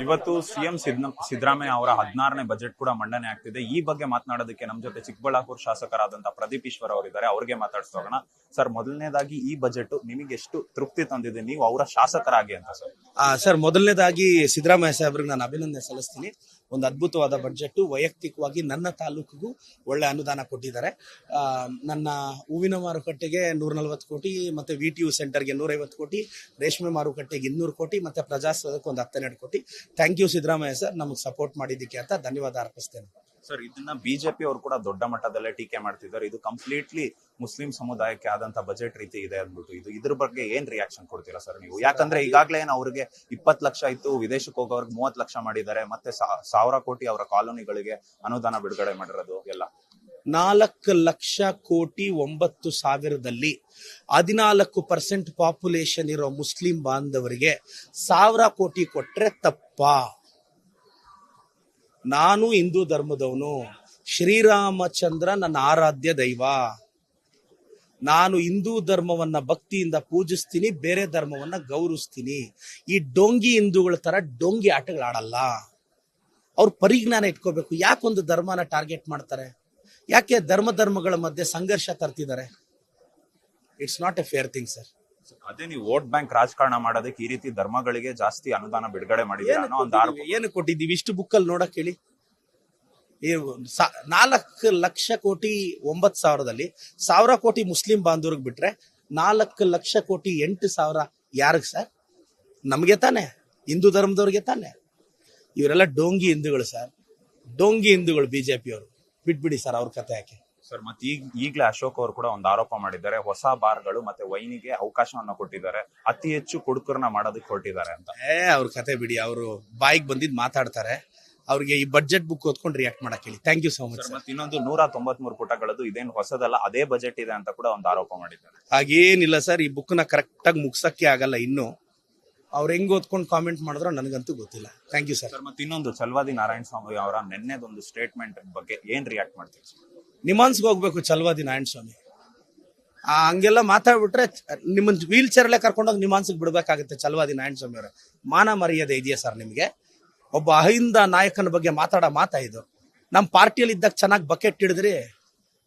ಇವತ್ತು ಸಿಎಂ ಸಿದ್ದರಾಮಯ್ಯ ಅವರ 16ನೇ ಬಜೆಟ್ ಕೂಡ ಮಂಡನೆ ಆಗ್ತಿದೆ. ಈ ಬಗ್ಗೆ ಮಾತನಾಡೋದಕ್ಕೆ ನಮ್ಮ ಜೊತೆ ಚಿಕ್ಕಬಳ್ಳಾಪುರ ಶಾಸಕರಾದಂತಹ ಪ್ರದೀಪ್ ಈಶ್ವರ್ ಅವರಿದ್ದಾರೆ. ಅವ್ರಿಗೆ ಮಾತಾಡ್ಸೋಣ. ಸರ್, ಮೊದಲನೇದಾಗಿ ಈ ಬಜೆಟ್ ನಿಮಗೆ ಎಷ್ಟು ತೃಪ್ತಿ ತಂದಿದೆ, ನೀವು ಅವರ ಶಾಸಕರಾಗಿ ಅಂತ? ಸರ್, ಮೊದಲನೇದಾಗಿ ಸಿದ್ದರಾಮಯ್ಯ ಸಾಹೇಬ್ರಿಗೆ ನಾನು ಅಭಿನಂದನೆ ಸಲ್ಲಿಸ್ತೀನಿ. ಒಂದು ಅದ್ಭುತವಾದ ಬಜೆಟ್. ವೈಯಕ್ತಿಕವಾಗಿ ನನ್ನ ತಾಲೂಕಿಗೂ ಒಳ್ಳೆ ಅನುದಾನ ಕೊಟ್ಟಿದ್ದಾರೆ. ನನ್ನ ಹೂವಿನ ಮಾರುಕಟ್ಟೆಗೆ 140 ಕೋಟಿ, ಮತ್ತೆ VTU ಸೆಂಟರ್ಗೆ 150 ಕೋಟಿ, ರೇಷ್ಮೆ ಮಾರುಕಟ್ಟೆಗೆ 200 ಕೋಟಿ, ಮತ್ತೆ ಪ್ರಜಾಸದಕ್ಕೆ ಒಂದು 12 ಕೋಟಿ. ಥ್ಯಾಂಕ್ ಯು ಸಿದ್ದರಾಮಯ್ಯ ಸರ್, ನಮಗೆ ಸಪೋರ್ಟ್ ಮಾಡಿದ್ದಕ್ಕೆ ಅಂತ ಧನ್ಯವಾದ ಅರ್ಪಿಸ್ತೇನೆ. ಸರ್, ಇದನ್ನ ಬಿಜೆಪಿ ಅವರು ಕೂಡ ದೊಡ್ಡ ಮಟ್ಟದಲ್ಲೇ ಟೀಕೆ ಮಾಡ್ತಿದ್ದಾರೆ. ಇದು ಕಂಪ್ಲೀಟ್ಲಿ ಮುಸ್ಲಿಂ ಸಮುದಾಯಕ್ಕೆ ಆದಂತ ಬಜೆಟ್ ರೀತಿ ಇದೆ ಅಂದ್ಬಿಟ್ಟು ಇದ್ರ ಬಗ್ಗೆ ಏನ್ ರಿಯಾಕ್ಷನ್ ಕೊಡ್ತೀರಾ ಸರ್ ನೀವು? ಯಾಕಂದ್ರೆ ಈಗಾಗಲೇ ಅವ್ರಿಗೆ 20 ಲಕ್ಷ ಇತ್ತು, ವಿದೇಶಕ್ಕೆ ಹೋಗೋರ್ಗೆ 30 ಲಕ್ಷ ಮಾಡಿದ್ದಾರೆ, ಮತ್ತೆ 1000 ಕೋಟಿ ಅವರ ಕಾಲೋನಿಗಳಿಗೆ ಅನುದಾನ ಬಿಡುಗಡೆ ಮಾಡಿರೋದು ಎಲ್ಲ. 4 ಲಕ್ಷ ಕೋಟಿ 9 ಸಾವಿರದಲ್ಲಿ 14% ಪಾಪ್ಯುಲೇಷನ್ ಇರೋ ಮುಸ್ಲಿಂ ಬಾಂಧವರಿಗೆ 1000 ಕೋಟಿ ಕೊಟ್ರೆ ತಪ್ಪಾ? ನಾನು ಹಿಂದೂ ಧರ್ಮದವನು. ಶ್ರೀರಾಮಚಂದ್ರ ನನ್ನ ಆರಾಧ್ಯ ದೈವ. ನಾನು ಹಿಂದೂ ಧರ್ಮವನ್ನ ಭಕ್ತಿಯಿಂದ ಪೂಜಿಸ್ತೀನಿ, ಬೇರೆ ಧರ್ಮವನ್ನ ಗೌರವಿಸ್ತೀನಿ. ಈ ಡೋಂಗಿ ಹಿಂದೂಗಳ ತರ ಡೋಂಗಿ ಆಟಗಳಾಡಲ್ಲ. ಅವ್ರ ಪರಿಜ್ಞಾನ ಇಟ್ಕೋಬೇಕು. ಯಾಕೊಂದು ಧರ್ಮನ ಟಾರ್ಗೆಟ್ ಮಾಡ್ತಾರೆ? ಯಾಕೆ ಧರ್ಮಗಳ ಮಧ್ಯೆ ಸಂಘರ್ಷ ತರ್ತಿದ್ದಾರೆ? It's not a fair thing sir. ಅದೇ ನೀವು ವೋಟ್ ಬ್ಯಾಂಕ್ ರಾಜಕಾರಣ ಮಾಡೋದಕ್ಕೆ ಈ ರೀತಿ ಧರ್ಮಗಳಿಗೆ ಜಾಸ್ತಿ ಅನುದಾನ ಬಿಡುಗಡೆ ಮಾಡಿದ್ದೀರಾ? ಏನು ಕೊಟ್ಟಿದ್ದೀವಿ? ಇಷ್ಟು ಬುಕ್ಕಲ್ಲಿ ನೋಡಕ್ ಹೇಳಿ. 4 ಲಕ್ಷ ಕೋಟಿ 9 ಸಾವಿರದಲ್ಲಿ 1000 ಕೋಟಿ ಮುಸ್ಲಿಂ ಬಾಂಧವ್ರಿಗೆ ಬಿಟ್ರೆ 4 ಲಕ್ಷ ಕೋಟಿ 8 ಸಾವಿರ ಯಾರಿಗೆ ಸರ್? ನಮ್ಗೆ ತಾನೆ, ಹಿಂದೂ ಧರ್ಮದವ್ರಿಗೆ ತಾನೆ. ಇವರೆಲ್ಲ ಡೋಂಗಿ ಹಿಂದೂಗಳು ಸರ್, ಡೋಂಗಿ ಹಿಂದೂಗಳು. ಬಿಜೆಪಿ ಅವರು ಬಿಟ್ಬಿಡಿ ಸರ್, ಅವ್ರ ಕತೆ ಯಾಕೆ ಸರ್? ಮತ್ತೆ ಈಗಲೇ ಅಶೋಕ್ ಅವರು ಕೂಡ ಒಂದು ಆರೋಪ ಮಾಡಿದ್ದಾರೆ, ಹೊಸ ಬಾರ್ಗಳು ಮತ್ತೆ ವೈನಿಗೆ ಅವಕಾಶವನ್ನ ಕೊಟ್ಟಿದ್ದಾರೆ, ಅತಿ ಹೆಚ್ಚು ಕುಡುಕರನ್ನ ಮಾಡೋದಕ್ಕೆ ಹೊರಟಿದ್ದಾರೆ ಅಂತ. ಅವ್ರ ಕತೆ ಬಿಡಿ, ಅವರು ಬಾಯಿಗೆ ಬಂದಿದ್ದು ಮಾತಾಡ್ತಾರೆ. ಅವ್ರಿಗೆ ಈ ಬಜೆಟ್ ಬುಕ್ ಓದ್ಕೊಂಡು ರಿಯಾಕ್ಟ್ ಮಾಡಕ್ ಹೇಳಿ. Thank you so much. ಮತ್ತೆ ಇನ್ನೊಂದು 193 ಪುಟಗಳದ್ದು ಇದೇನು ಹೊಸದಲ್ಲ, ಅದೇ ಬಜೆಟ್ ಇದೆ ಅಂತ ಕೂಡ ಒಂದು ಆರೋಪ ಮಾಡಿದ್ದಾರೆ. ಹಾಗೇನಿಲ್ಲ ಸರ್, ಈ ಬುಕ್ ನ ಕರೆಕ್ಟ್ ಆಗಿ ಮುಗ್ಸಕ್ಕೆ ಆಗಲ್ಲ ಇನ್ನು. ಅವ್ರು ಹೆಂಗ್ ಓದ್ಕೊಂಡು ಕಾಮೆಂಟ್ ಮಾಡಿದ್ರು ನನಗಂತೂ ಗೊತ್ತಿಲ್ಲ. Thank you sir. ಮತ್ತೆ ಇನ್ನೊಂದು ಚಲವಾದಿ ನಾರಾಯಣ ಸ್ವಾಮಿ ಅವರ ನಿನ್ನೆದೊಂದು ಸ್ಟೇಟ್ಮೆಂಟ್ ಬಗ್ಗೆ ಏನ್ ರಿಯಾಕ್ಟ್ ಮಾಡ್ತೀವಿ? ನಿಮಾನ್ಸ್ಗೆ ಹೋಗ್ಬೇಕು ಚಲವಾದಿ ನಾರಾಯಣ ಸ್ವಾಮಿ. ಹಂಗೆಲ್ಲ ಮಾತಾಡ್ಬಿಟ್ರೆ ನಿಮ್ಮನ್ನ ವೀಲ್ ಚೇರ್ ಅಲ್ಲೇ ಕರ್ಕೊಂಡೋಗಿ ನಿಮಾನ್ಸ್ಗೆ ಬಿಡ್ಬೇಕಾಗುತ್ತೆ. ಚಲವಾದಿ ನಾರಾಯಣ ಸ್ವಾಮಿ ಅವರ ಮಾನ ಮರ್ಯಾದೆ ಇದೆಯಾ ಸರ್ ನಿಮ್ಗೆ? ಒಬ್ಬ ಅಹಿಂದ ನಾಯಕನ ಬಗ್ಗೆ ಮಾತಾಡೋ ಮಾತಾ ಇದು? ನಮ್ಮ ಪಾರ್ಟಿಯಲ್ಲಿ ಇದ್ದಾಗ ಚೆನ್ನಾಗಿ ಬಕೆಟ್ ಹಿಡಿದ್ರಿ,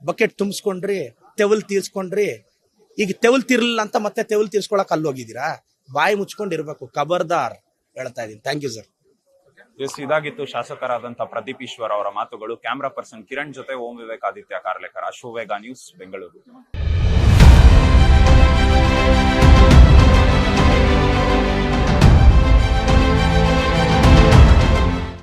ಬಕೆಟ್ ತುಂಬಿಸ್ಕೊಂಡ್ರಿ, ತೆವಲ್ ತೀರ್ಸ್ಕೊಂಡ್ರಿ. ಈಗ ತೆವಲ್ ತೀರ್ಲಿಲ್ಲ ಅಂತ ಮತ್ತೆ ತೆವಲ್ ತೀರ್ಸ್ಕೊಳಕ್ ಅಲ್ಲೋಗಿದ್ದೀರಾ? ಬಾಯಿ ಮುಚ್ಕೊಂಡಿರ್ಬೇಕು. ಖಬರ್ದಾರ್ ಹೇಳ್ತಾ ಇದೀನಿ. Thank you sir. ಇದಾಗಿತ್ತು ಶಾಸಕರಾದಂತಹ ಪ್ರದೀಪ್ ಈಶ್ವರ್ ಅವರ ಮಾತುಗಳು. ಕ್ಯಾಮ್ರಾ ಪರ್ಸನ್ ಕಿರಣ್ ಜೊತೆ ಓಂ ವಿವೇಕ್ ಆದಿತ್ಯ ಕಾರ್ಲೇಕರ್, ಅಶ್ವವೇಗ ನ್ಯೂಸ್, ಬೆಂಗಳೂರು.